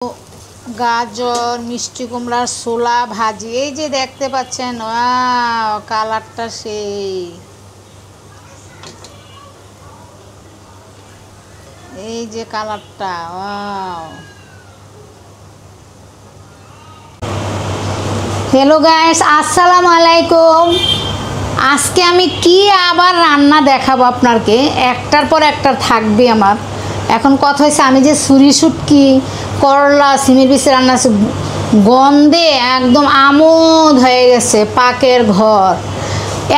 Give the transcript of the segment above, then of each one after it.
গাজর মিষ্টি কুমড়ার ছোলা ভাজি এই যে দেখতে পাচ্ছেন, ওয়াও কালারটা সেই। এই যে কালারটা, ওয়াও। হ্যালো গাইস, আসসালামু আলাইকুম। আজকে আমি কি আবার রান্না দেখাবো আপনাকে, একটার পর একটা থাকবে আমার। এখন কথা হয়েছে, আমি যে ছুরি শুটকি করলা সিমের বিচি রান্না গন্ধে একদম আমোদ হয়ে গেছে পাকের ঘর।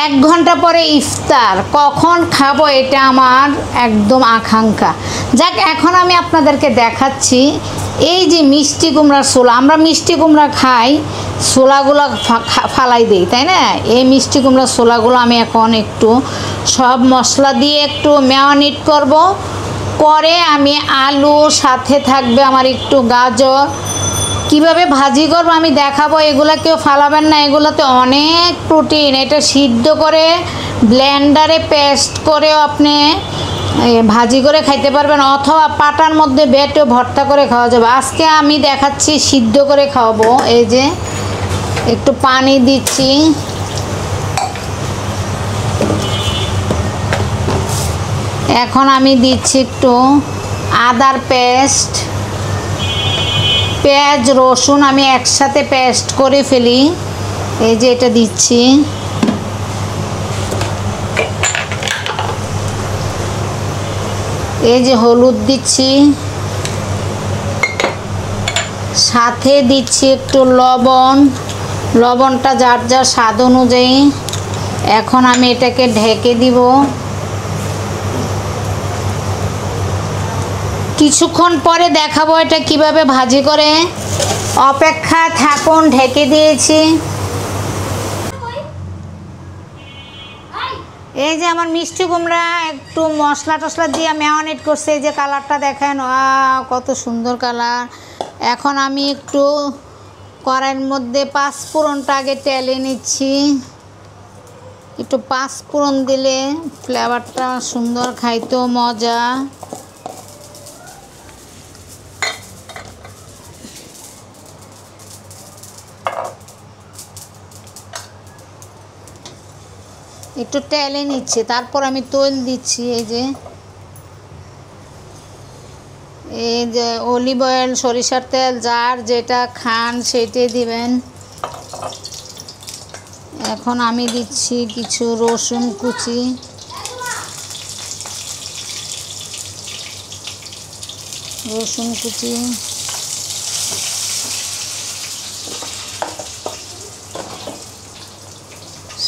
1 ঘন্টা পরে ইফতার, কখন খাবো এটা আমার একদম আকাঙ্ক্ষা। যাক, এখন আমি আপনাদেরকে দেখাচ্ছি এই যে মিষ্টি কুমড়ার ছোলা। আমরা মিষ্টি কুমড়া খাই, ছোলাগুলো ফালাই দিই, তাই না? এই মিষ্টি কুমড়ার ছোলাগুলো আমি এখন একটু সব মশলা দিয়ে একটু ম্যারিনেট করব। পরে আমি আলু, সাথে থাকবে আমার একটু গাজর, কিভাবে ভাজি করব আমি দেখাবো। এগুলো কেউ ফালাবেন না, এগুলোতে অনেক প্রোটিন। এটা সিদ্ধ করে ব্লেন্ডারে পেস্ট করেও আপনি ভাজি করে খাইতে পারবেন, অথবা পাটার মধ্যে বেটে ভর্তা করে খাওয়া যাবে। আজকে আমি দেখাচ্ছি সিদ্ধ করে খাওয়াবো। এই যে একটু পানি দিচ্ছি, এখন আমি দিচ্ছি একটু আদার পেস্ট, পেঁয়াজ রসুন আমি একসাথে পেস্ট করে ফেলি। এই যে এটা দিচ্ছি, এই যে হলুদ দিচ্ছি, সাথে দিচ্ছি একটু লবণ। লবণটা যার যার স্বাদ অনুযায়ী। এখন আমি এটাকে ঢেকে দিব। কিছুক্ষণ পরে দেখাবো এটা কিভাবে ভাজি করে। অপেক্ষা থাকুন, ঢেকে দিয়েছি। এই যে আমার মিষ্টি কুমড়া একটু মশলা টশলা দিয়ে ম্যারিনেট করছে। এই যে কালারটা দেখেন, কত সুন্দর কালার। এখন আমি একটু কড়াইয়ের মধ্যে পাঁচফোড়নটা আগে তেলে নিচ্ছি। একটু পাঁচফোড়ন দিলে ফ্লেভারটা সুন্দর, খাইতেও মজা। একটু তেলে নিচ্ছি, তারপর আমি তেল দিচ্ছি। এই যে অলিভ অয়েল, সরিষার তেল, যার যেটা খান সেটাই দিবেন। এখন আমি দিচ্ছি কিছু রসুন কুচি,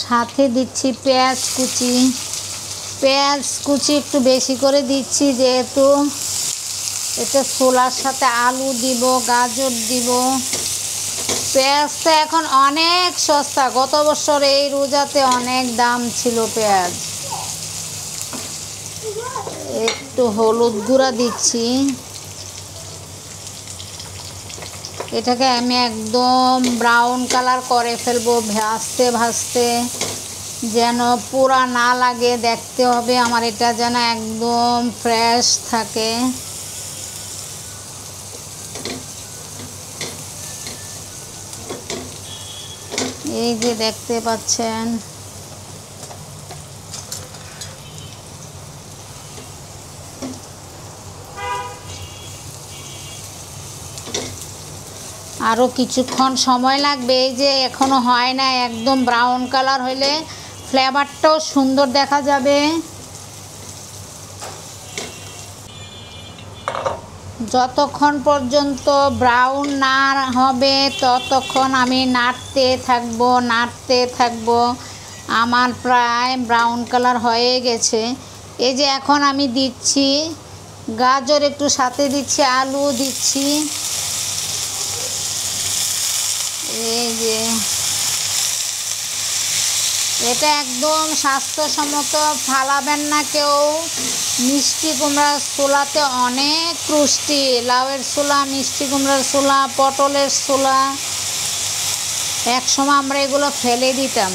সাথে দিচ্ছি পেঁয়াজ কুচি একটু বেশি করে দিচ্ছি, যেহেতু এটা ছোলার সাথে আলু দিব, গাজর দিব। পেঁয়াজটা এখন অনেক সস্তা, গত বছর এই রোজাতে অনেক দাম ছিল পেঁয়াজ। একটু হলুদ গুঁড়া দিচ্ছি। এটাকে আমি একদম ব্রাউন কালার করে ফেলবো, ভাজতে যেন পোড়া না লাগে। দেখতে হবে আমার এটা যেন একদম ফ্রেশ থাকে। এই যে দেখতে পাচ্ছেন, আরও কিছুক্ষণ সময় লাগবে। এই যে এখনো হয় না, একদম ব্রাউন কালার হইলে ফ্লেভারটাও সুন্দর দেখা যাবে। যতক্ষণ পর্যন্ত ব্রাউন না হবে ততক্ষণ আমি নাড়তে থাকবো। আমার প্রায় ব্রাউন কালার হয়ে গেছে। এই যে এখন আমি দিচ্ছি গাজর, একটু সাথে দিচ্ছি আলু দিচ্ছি। এই যে এটা একদম স্বাস্থ্যসম্মত, ফালাবেন না কেউ। মিষ্টি কুমড়ার ছোলাতে অনেক পুষ্টি। লাউয়ের ছোলা, মিষ্টি কুমড়ার ছোলা, পটলের ছোলা, একসময় আমরা এগুলো ফেলে দিতাম।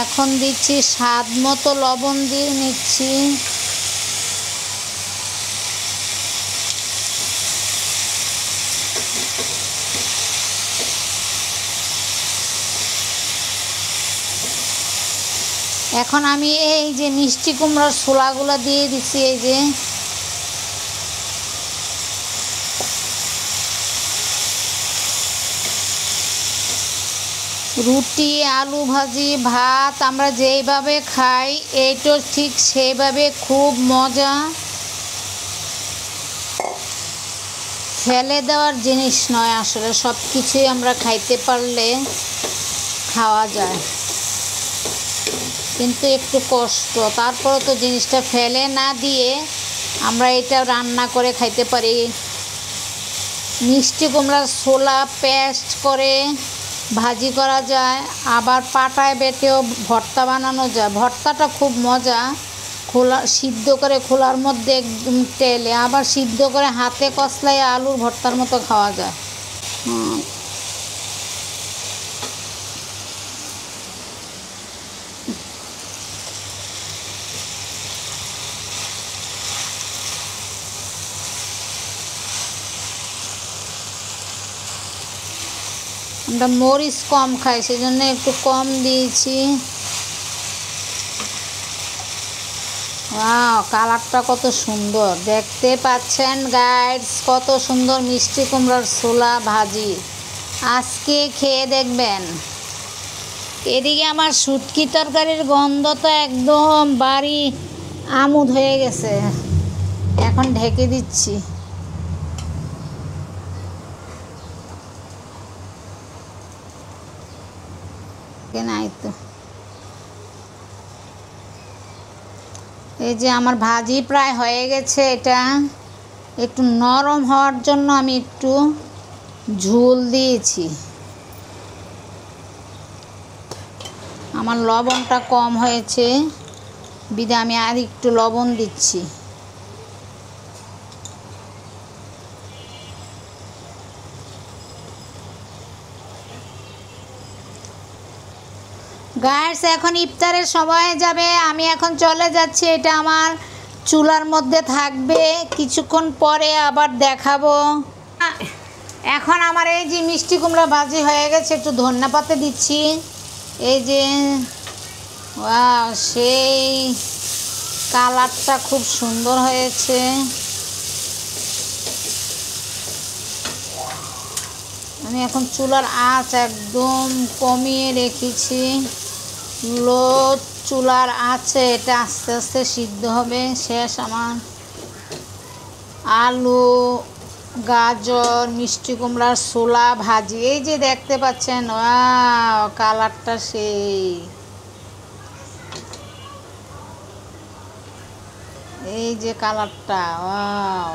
এখন দিচ্ছি স্বাদ মতো লবণ দিয়ে নিচ্ছি। এখন আমি এই যে মিষ্টি কুমড়ার ছোলাগুলো দিয়ে দিচ্ছি। এই যে রুটি, আলু ভাজি, ভাত আমরা যেইভাবে খাই এইটা ঠিক সেইভাবে খুব মজা। ফেলে দেওয়ার জিনিস নয়, আসলে সব কিছুই আমরা খাইতে পারলে খাওয়া যায়, কিন্তু একটু কষ্ট। তারপরে তো জিনিসটা ফেলে না দিয়ে আমরা এটা রান্না করে খাইতে পারি। মিষ্টি কুমড়ার ছোলা পেস্ট করে ভাজি করা যায়, আবার পাটায় বেটেও ভর্তা বানানো যায়। ভর্তাটা খুব মজা, খোলা সিদ্ধ করে খোলার মধ্যে একদম তেলে, আবার সিদ্ধ করে হাতে কষলাই আলুর ভর্তার মতো খাওয়া যায়। আমরা মরিচ কম খাই, সেই জন্য একটু কম দিয়েছি। ওয়াও, কালারটা কত সুন্দর দেখতে পাচ্ছেন গাইস, কত সুন্দর মিষ্টি কুমড়ার ছোলা ভাজি। আজকে খেয়ে দেখবেন। এদিকে আমার শুটকি তরকারির গন্ধ তো একদম বাড়ি আমোদ হয়ে গেছে। এখন ঢেকে দিচ্ছি। নাই তো, এই যে আমার ভাজি প্রায় হয়ে গেছে। এটা একটু নরম হওয়ার জন্য আমি একটু ঝোল দিয়েছি। আমার লবণটা কম হয়েছে বিধে আমি আর একটু লবণ দিচ্ছি। গাইস, এখন ইফতারের সময় যাবে, আমি এখন চলে যাচ্ছি। এটা আমার চুলার মধ্যে থাকবে, কিছুক্ষণ পরে আবার দেখাবো। এখন আমার এই যে মিষ্টি কুমড়া ভাজি হয়ে গেছে, একটু ধন্যপাতা দিচ্ছি। এই যে ওয়াও, সেই কালারটা খুব সুন্দর হয়েছে। আমি এখন চুলার আঁচ একদম কমিয়ে রেখেছি। লো চুলার আঁচে এটা আস্তে আস্তে সিদ্ধ হবে। শেষ আমার আলু, গাজর, মিষ্টি কুমড়ার ছোলা ভাজি। এই যে দেখতে পাচ্ছেন, ওয়াও, কালারটা সেই। এই যে কালারটা, ওয়াও।